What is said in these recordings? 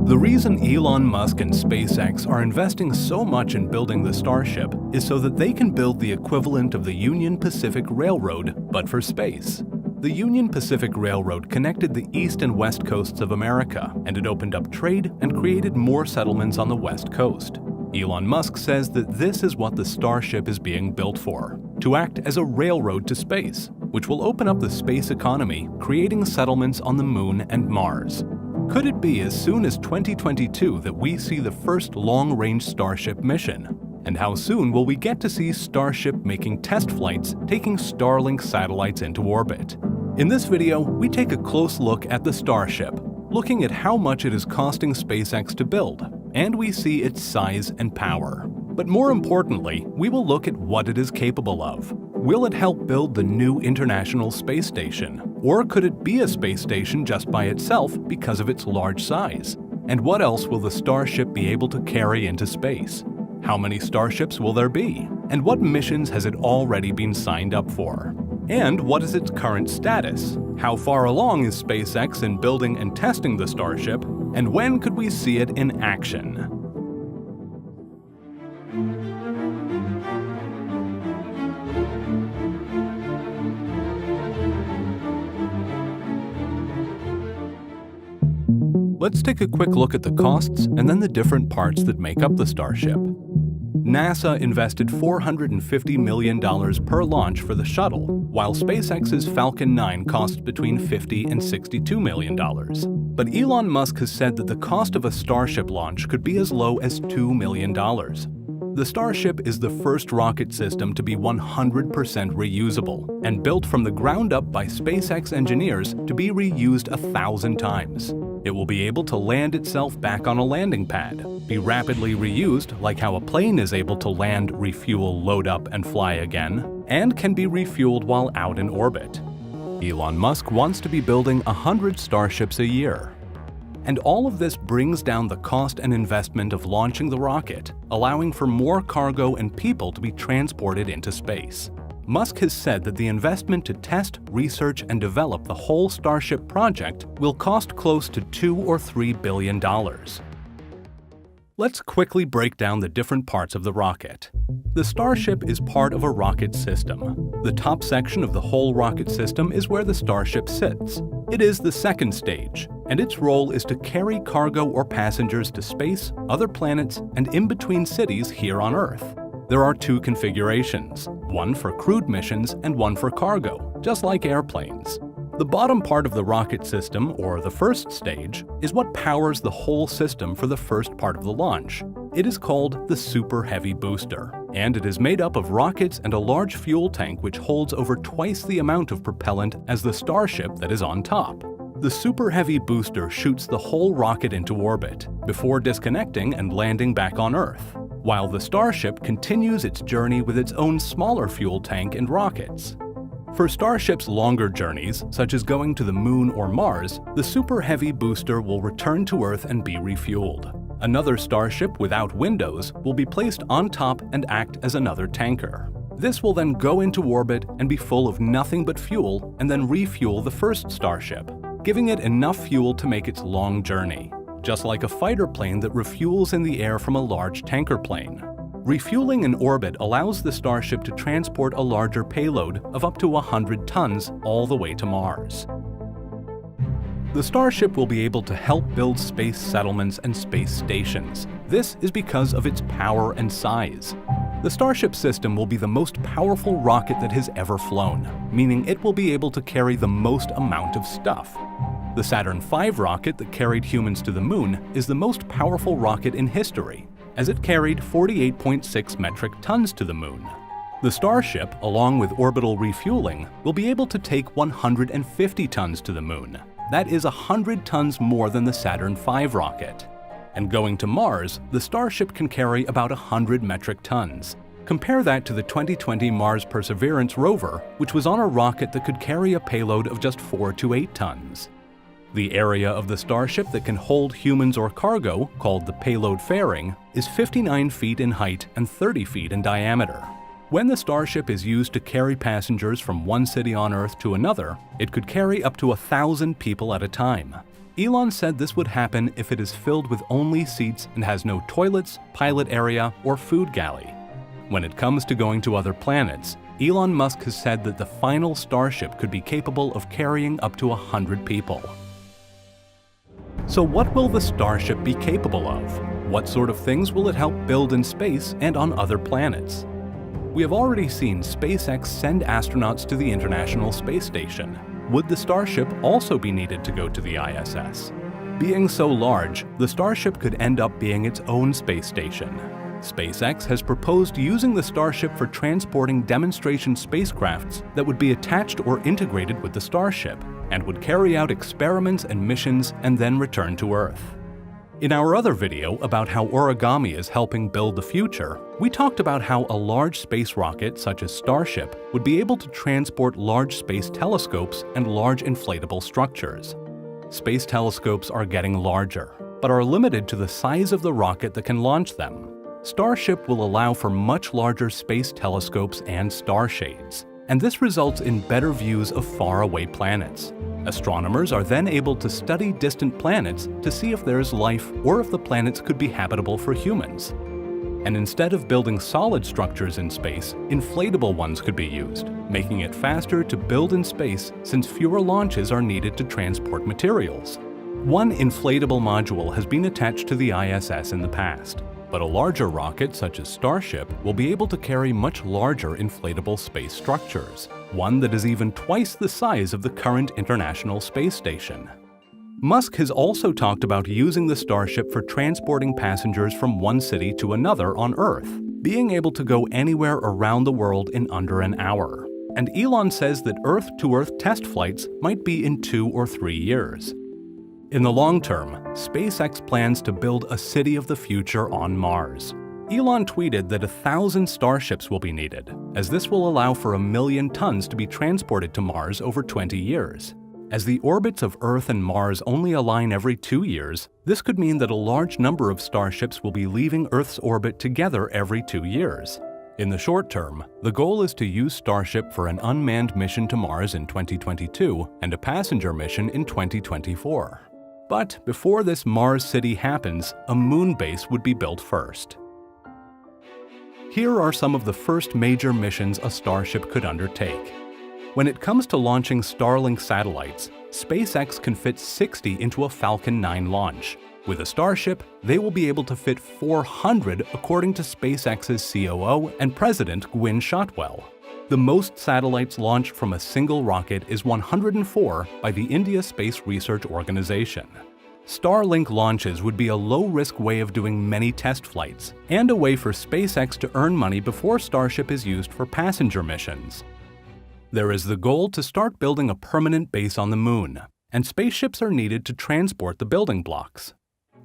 The reason Elon Musk and SpaceX are investing so much in building the Starship is so that they can build the equivalent of the Union Pacific Railroad, but for space. The Union Pacific Railroad connected the east and west coasts of America, and it opened up trade and created more settlements on the west coast. Elon Musk says that this is what the Starship is being built for, to act as a railroad to space, which will open up the space economy, creating settlements on the Moon and Mars. Could it be as soon as 2022 that we see the first long-range Starship mission? And how soon will we get to see Starship making test flights, taking Starlink satellites into orbit? In this video, we take a close look at the Starship, looking at how much it is costing SpaceX to build, and we see its size and power. But more importantly, we will look at what it is capable of. Will it help build the new International Space Station? Or could it be a space station just by itself because of its large size? And what else will the Starship be able to carry into space? How many Starships will there be? And what missions has it already been signed up for? And what is its current status? How far along is SpaceX in building and testing the Starship? And when could we see it in action? Let's take a quick look at the costs and then the different parts that make up the Starship. NASA invested $450 million per launch for the shuttle, while SpaceX's Falcon 9 cost between $50 and $62 million. But Elon Musk has said that the cost of a Starship launch could be as low as $2 million. The Starship is the first rocket system to be 100% reusable and built from the ground up by SpaceX engineers to be reused 1,000 times. It will be able to land itself back on a landing pad, be rapidly reused like how a plane is able to land, refuel, load up, and fly again, and can be refueled while out in orbit. Elon Musk wants to be building 100 Starships a year. And all of this brings down the cost and investment of launching the rocket, allowing for more cargo and people to be transported into space. Musk has said that the investment to test, research, and develop the whole Starship project will cost close to $2 or $3 billion. Let's quickly break down the different parts of the rocket. The Starship is part of a rocket system. The top section of the whole rocket system is where the Starship sits. It is the second stage, and its role is to carry cargo or passengers to space, other planets, and in between cities here on Earth. There are two configurations, one for crewed missions and one for cargo, just like airplanes. The bottom part of the rocket system, or the first stage, is what powers the whole system for the first part of the launch. It is called the Super Heavy Booster, and it is made up of rockets and a large fuel tank which holds over twice the amount of propellant as the Starship that is on top. The Super Heavy Booster shoots the whole rocket into orbit, before disconnecting and landing back on Earth, while the Starship continues its journey with its own smaller fuel tank and rockets. For Starship's longer journeys, such as going to the Moon or Mars, the Super Heavy Booster will return to Earth and be refueled. Another Starship without windows will be placed on top and act as another tanker. This will then go into orbit and be full of nothing but fuel and then refuel the first Starship, giving it enough fuel to make its long journey, just like a fighter plane that refuels in the air from a large tanker plane. Refueling in orbit allows the Starship to transport a larger payload of up to 100 tons all the way to Mars. The Starship will be able to help build space settlements and space stations. This is because of its power and size. The Starship system will be the most powerful rocket that has ever flown, meaning it will be able to carry the most amount of stuff. The Saturn V rocket that carried humans to the Moon is the most powerful rocket in history, as it carried 48.6 metric tons to the Moon. The Starship, along with orbital refueling, will be able to take 150 tons to the Moon. That is 100 tons more than the Saturn V rocket. And going to Mars, the Starship can carry about 100 metric tons. Compare that to the 2020 Mars Perseverance rover, which was on a rocket that could carry a payload of just 4 to 8 tons. The area of the Starship that can hold humans or cargo, called the payload fairing, is 59 feet in height and 30 feet in diameter. When the Starship is used to carry passengers from one city on Earth to another, it could carry up to 1,000 people at a time. Elon said this would happen if it is filled with only seats and has no toilets, pilot area, or food galley. When it comes to going to other planets, Elon Musk has said that the final Starship could be capable of carrying up to 100 people. So what will the Starship be capable of? What sort of things will it help build in space and on other planets? We have already seen SpaceX send astronauts to the International Space Station. Would the Starship also be needed to go to the ISS? Being so large, the Starship could end up being its own space station. SpaceX has proposed using the Starship for transporting demonstration spacecrafts that would be attached or integrated with the Starship and would carry out experiments and missions and then return to Earth. In our other video about how origami is helping build the future, we talked about how a large space rocket such as Starship would be able to transport large space telescopes and large inflatable structures. Space telescopes are getting larger, but are limited to the size of the rocket that can launch them. Starship will allow for much larger space telescopes and star shades, and this results in better views of faraway planets. Astronomers are then able to study distant planets to see if there is life or if the planets could be habitable for humans. And instead of building solid structures in space, inflatable ones could be used, making it faster to build in space since fewer launches are needed to transport materials. One inflatable module has been attached to the ISS in the past, but a larger rocket such as Starship will be able to carry much larger inflatable space structures, one that is even twice the size of the current International Space Station. Musk has also talked about using the Starship for transporting passengers from one city to another on Earth, being able to go anywhere around the world in under an hour. And Elon says that Earth-to-Earth test flights might be in 2 or 3 years. In the long term, SpaceX plans to build a city of the future on Mars. Elon tweeted that 1,000 Starships will be needed, as this will allow for 1 million tons to be transported to Mars over 20 years. As the orbits of Earth and Mars only align every 2 years, this could mean that a large number of Starships will be leaving Earth's orbit together every 2 years. In the short term, the goal is to use Starship for an unmanned mission to Mars in 2022 and a passenger mission in 2024. But before this Mars city happens, a moon base would be built first. Here are some of the first major missions a Starship could undertake. When it comes to launching Starlink satellites, SpaceX can fit 60 into a Falcon 9 launch. With a Starship, they will be able to fit 400 according to SpaceX's COO and president Gwynne Shotwell. The most satellites launched from a single rocket is 104 by the India Space Research Organization. Starlink launches would be a low-risk way of doing many test flights, and a way for SpaceX to earn money before Starship is used for passenger missions. There is the goal to start building a permanent base on the Moon, and spaceships are needed to transport the building blocks.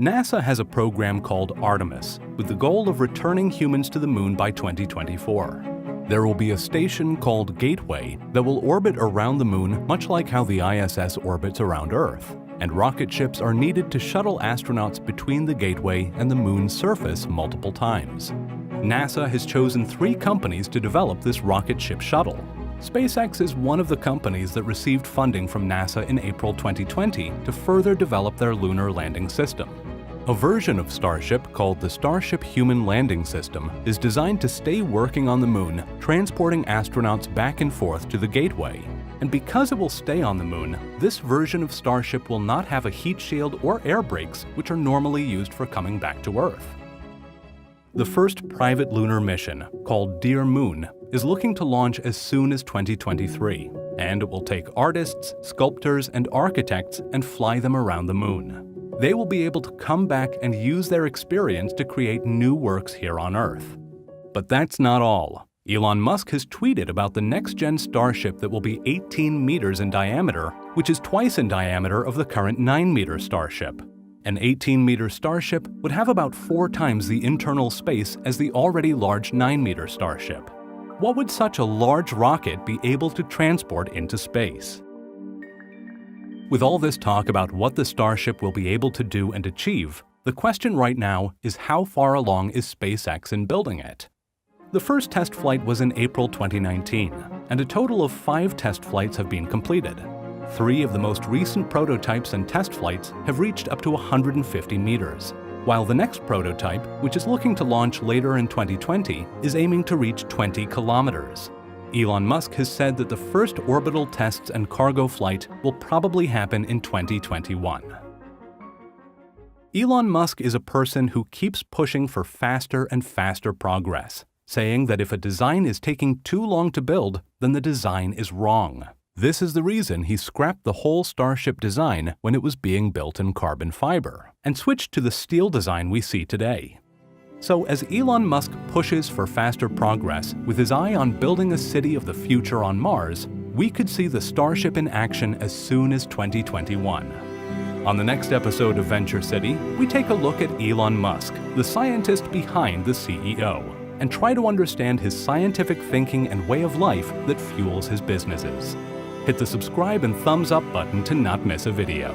NASA has a program called Artemis, with the goal of returning humans to the Moon by 2024. There will be a station called Gateway that will orbit around the Moon much like how the ISS orbits around Earth, and rocket ships are needed to shuttle astronauts between the Gateway and the Moon's surface multiple times. NASA has chosen 3 companies to develop this rocket ship shuttle. SpaceX is one of the companies that received funding from NASA in April 2020 to further develop their lunar landing system. A version of Starship called the Starship Human Landing System is designed to stay working on the Moon, transporting astronauts back and forth to the Gateway. And because it will stay on the Moon, this version of Starship will not have a heat shield or air brakes, which are normally used for coming back to Earth. The first private lunar mission, called Dear Moon, is looking to launch as soon as 2023, and it will take artists, sculptors, and architects and fly them around the Moon. They will be able to come back and use their experience to create new works here on Earth. But that's not all. Elon Musk has tweeted about the next-gen Starship that will be 18 meters in diameter, which is twice in diameter of the current 9-meter Starship. An 18-meter Starship would have about 4 times the internal space as the already large 9-meter Starship. What would such a large rocket be able to transport into space? With all this talk about what the Starship will be able to do and achieve, the question right now is how far along is SpaceX in building it? The first test flight was in April 2019, and a total of 5 test flights have been completed. 3 of the most recent prototypes and test flights have reached up to 150 meters, while the next prototype, which is looking to launch later in 2020, is aiming to reach 20 kilometers. Elon Musk has said that the first orbital tests and cargo flight will probably happen in 2021. Elon Musk is a person who keeps pushing for faster and faster progress, saying that if a design is taking too long to build, then the design is wrong. This is the reason he scrapped the whole Starship design when it was being built in carbon fiber, and switched to the steel design we see today. So as Elon Musk pushes for faster progress with his eye on building a city of the future on Mars, we could see the Starship in action as soon as 2021. On the next episode of Venture City, we take a look at Elon Musk, the scientist behind the CEO, and try to understand his scientific thinking and way of life that fuels his businesses. Hit the subscribe and thumbs up button to not miss a video.